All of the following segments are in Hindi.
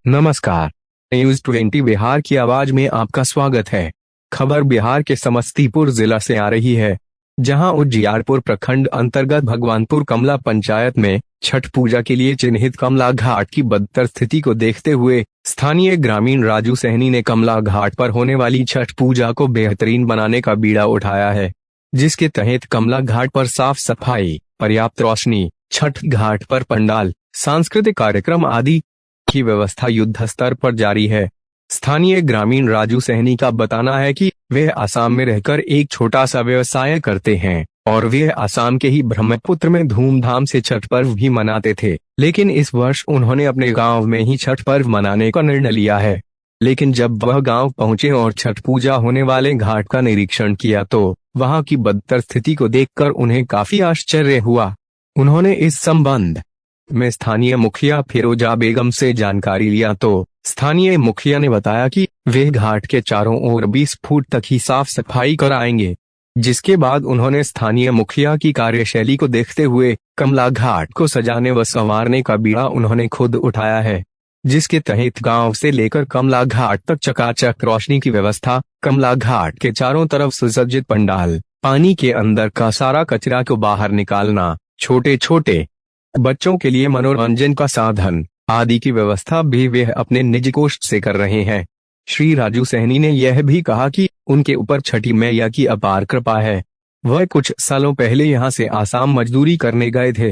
नमस्कार, न्यूज 20 बिहार की आवाज में आपका स्वागत है। खबर बिहार के समस्तीपुर जिला से आ रही है, जहां उजियारपुर प्रखंड अंतर्गत भगवानपुर कमला पंचायत में छठ पूजा के लिए चिन्हित कमला घाट की बदतर स्थिति को देखते हुए स्थानीय ग्रामीण राजू सहनी ने कमला घाट पर होने वाली छठ पूजा को बेहतरीन बनाने का बीड़ा उठाया है, जिसके तहत कमला घाट पर साफ सफाई, पर्याप्त रोशनी, छठ घाट पर पंडाल, सांस्कृतिक कार्यक्रम आदि की व्यवस्था युद्ध स्तर पर जारी है। स्थानीय ग्रामीण राजू सहनी का बताना है कि वे असम में रहकर एक छोटा सा व्यवसाय करते हैं और वे असम के ही ब्रह्मपुत्र में धूमधाम से छठ पर्व भी मनाते थे, लेकिन इस वर्ष उन्होंने अपने गांव में ही छठ पर्व मनाने का निर्णय लिया है। लेकिन जब वह गांव पहुंचे और छठ पूजा होने वाले घाट का निरीक्षण किया तो वहां की बदतर स्थिति को देखकर उन्हें काफी आश्चर्य हुआ। उन्होंने इस संबंध में स्थानीय मुखिया फिरोजा बेगम से जानकारी लिया तो स्थानीय मुखिया ने बताया कि वे घाट के चारों ओर 20 फुट तक ही साफ सफाई कराएंगे, जिसके बाद उन्होंने स्थानीय मुखिया की कार्यशैली को देखते हुए कमला घाट को सजाने व संवारने का बीड़ा उन्होंने खुद उठाया है, जिसके तहत गांव से लेकर कमला घाट तक चकाचक रोशनी की व्यवस्था, कमला घाट के चारों तरफ सुसज्जित पंडाल, पानी के अंदर का सारा कचरा को बाहर निकालना, छोटे छोटे बच्चों के लिए मनोरंजन का साधन आदि की व्यवस्था भी वे अपने निजी कोष से कर रहे हैं। श्री राजू सहनी ने यह भी कहा कि उनके ऊपर छठी मैया की अपार कृपा है। वह कुछ सालों पहले यहां से आसाम मजदूरी करने गए थे।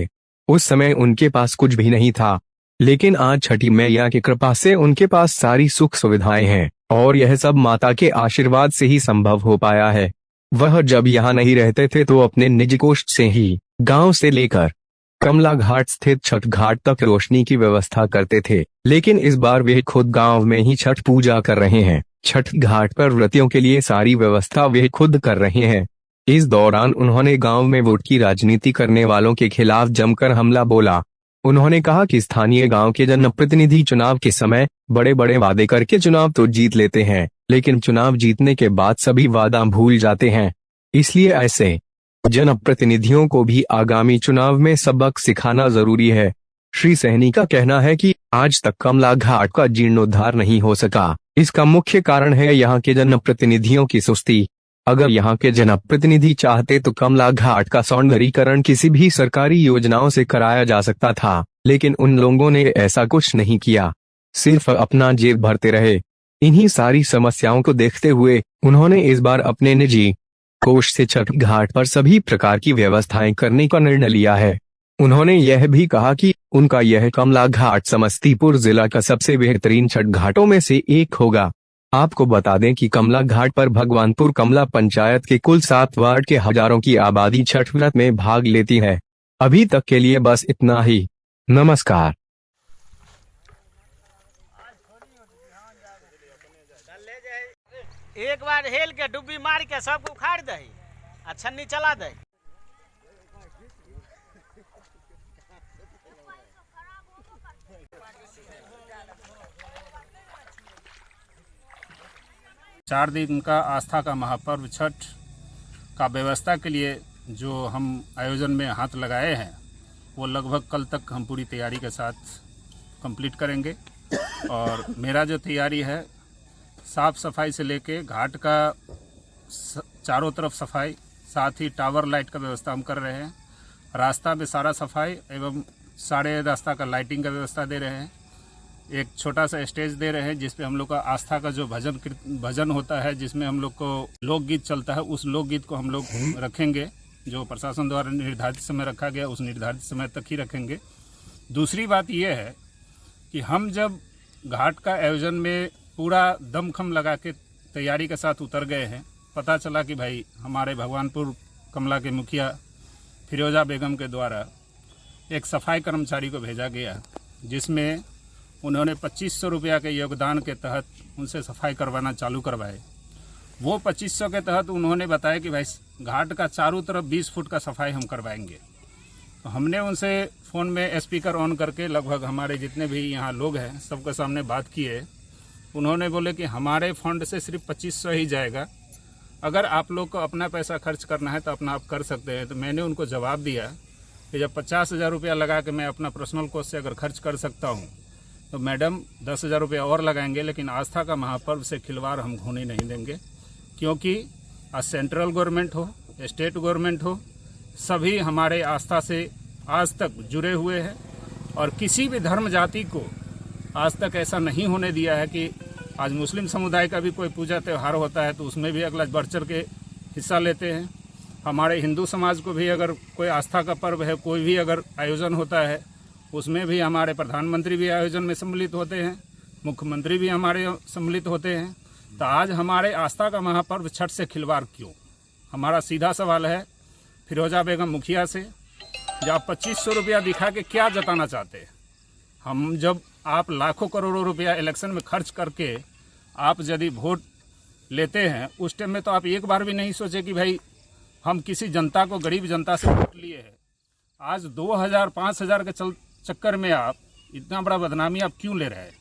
उस समय उनके पास कुछ भी नहीं था, लेकिन आज छठी मैया की कृपा से उनके पास सारी सुख सुविधाएं हैं और यह सब माता के आशीर्वाद से ही संभव हो पाया है। वह जब यहाँ नहीं रहते थे तो अपने निजी कोष से ही गाँव से लेकर कमला घाट स्थित छठ घाट तक रोशनी की व्यवस्था करते थे, लेकिन इस बार वे खुद गांव में ही छठ पूजा कर रहे हैं। छठ घाट पर व्रतियों के लिए सारी व्यवस्था वे खुद कर रहे हैं। इस दौरान उन्होंने गांव में वोट की राजनीति करने वालों के खिलाफ जमकर हमला बोला। उन्होंने कहा कि स्थानीय गांव के जनप्रतिनिधि चुनाव के समय बड़े बड़े वादे करके चुनाव तो जीत लेते हैं, लेकिन चुनाव जीतने के बाद सभी वादा भूल जाते हैं। इसलिए ऐसे जनप्रतिनिधियों को भी आगामी चुनाव में सबक सिखाना जरूरी है। श्री सहनी का कहना है कि आज तक कमला घाट का जीर्णोद्धार नहीं हो सका। इसका मुख्य कारण है यहाँ के जनप्रतिनिधियों की सुस्ती। अगर यहाँ के जनप्रतिनिधि चाहते तो कमला घाट का सौंदर्यीकरण किसी भी सरकारी योजनाओं से कराया जा सकता था, लेकिन उन लोगों ने ऐसा कुछ नहीं किया, सिर्फ अपना जेब भरते रहे। इन्हीं सारी समस्याओं को देखते हुए उन्होंने इस बार अपने निजी कोष से छठ घाट पर सभी प्रकार की व्यवस्थाएं करने का निर्णय लिया है। उन्होंने यह भी कहा कि उनका यह कमला घाट समस्तीपुर जिला का सबसे बेहतरीन छठ घाटों में से एक होगा। आपको बता दें कि कमला घाट पर भगवानपुर कमला पंचायत के कुल 7 वार्ड के हजारों की आबादी छठ व्रत में भाग लेती है। अभी तक के लिए बस इतना ही। नमस्कार। एक बार हेल के डुब्बी मार के सब उखाड़ दे आ छन्नी चला दे। चार दिन का आस्था का महापर्व छठ का व्यवस्था के लिए जो हम आयोजन में हाथ लगाए हैं वो लगभग कल तक हम पूरी तैयारी के साथ कंप्लीट करेंगे। और मेरा जो तैयारी है, साफ़ सफाई से लेके घाट का चारों तरफ सफाई, साथ ही टावर लाइट का व्यवस्था हम कर रहे हैं। रास्ता में सारा सफाई एवं सारे रास्ता का लाइटिंग का व्यवस्था दे रहे हैं। एक छोटा सा स्टेज दे रहे हैं जिसपे हम लोग का आस्था का जो भजन होता है, जिसमें हम लोग को लोकगीत चलता है, उस लोकगीत को हम लोग रखेंगे। जो प्रशासन द्वारा निर्धारित समय रखा गया उस निर्धारित समय तक ही रखेंगे। दूसरी बात यह है कि हम जब घाट का आयोजन में पूरा दमखम लगा के तैयारी के साथ उतर गए हैं, पता चला कि भाई हमारे भगवानपुर कमला के मुखिया फिरोजा बेगम के द्वारा एक सफाई कर्मचारी को भेजा गया, जिसमें उन्होंने 2500 रुपया के योगदान के तहत उनसे सफाई करवाना चालू करवाए। वो 2500 के तहत उन्होंने बताया कि भाई घाट का चारों तरफ 20 फुट का सफाई हम करवाएंगे। तो हमने उनसे फ़ोन में स्पीकर ऑन करके लगभग हमारे जितने भी यहाँ लोग हैं सबके सामने बात की है। उन्होंने बोले कि हमारे फंड से सिर्फ 2500 ही जाएगा अगर आप लोग को अपना पैसा खर्च करना है तो अपना आप कर सकते हैं। तो मैंने उनको जवाब दिया कि जब 50,000 रुपया लगा के मैं अपना पर्सनल कोस्ट से अगर खर्च कर सकता हूँ तो मैडम 10,000 रुपया और लगाएंगे, लेकिन आस्था का महापर्व से खिलवाड़ हम होने नहीं देंगे। क्योंकि आज सेंट्रल गवर्नमेंट हो, स्टेट गवर्नमेंट हो, सभी हमारे आस्था से आज तक जुड़े हुए हैं और किसी भी धर्म जाति को आज तक ऐसा नहीं होने दिया है कि आज मुस्लिम समुदाय का भी कोई पूजा त्यौहार होता है तो उसमें भी अगला बढ़ चढ़ के हिस्सा लेते हैं। हमारे हिंदू समाज को भी अगर कोई आस्था का पर्व है, कोई भी अगर आयोजन होता है, उसमें भी हमारे प्रधानमंत्री भी आयोजन में सम्मिलित होते हैं, मुख्यमंत्री भी हमारे सम्मिलित होते हैं। तो आज हमारे आस्था का महापर्व छठ से खिलवाड़ क्यों? हमारा सीधा सवाल है फिरोजा बेगम मुखिया से, जब आप 2500 रुपया दिखा के क्या जताना चाहते हैं? हम जब आप लाखों करोड़ों रुपया इलेक्शन में खर्च करके आप यदि वोट लेते हैं, उस टाइम में तो आप एक बार भी नहीं सोचे कि भाई हम किसी जनता को, गरीब जनता से वोट लिए हैं। आज 2,000 5,000 के चक्कर में आप इतना बड़ा बदनामी आप क्यों ले रहे हैं?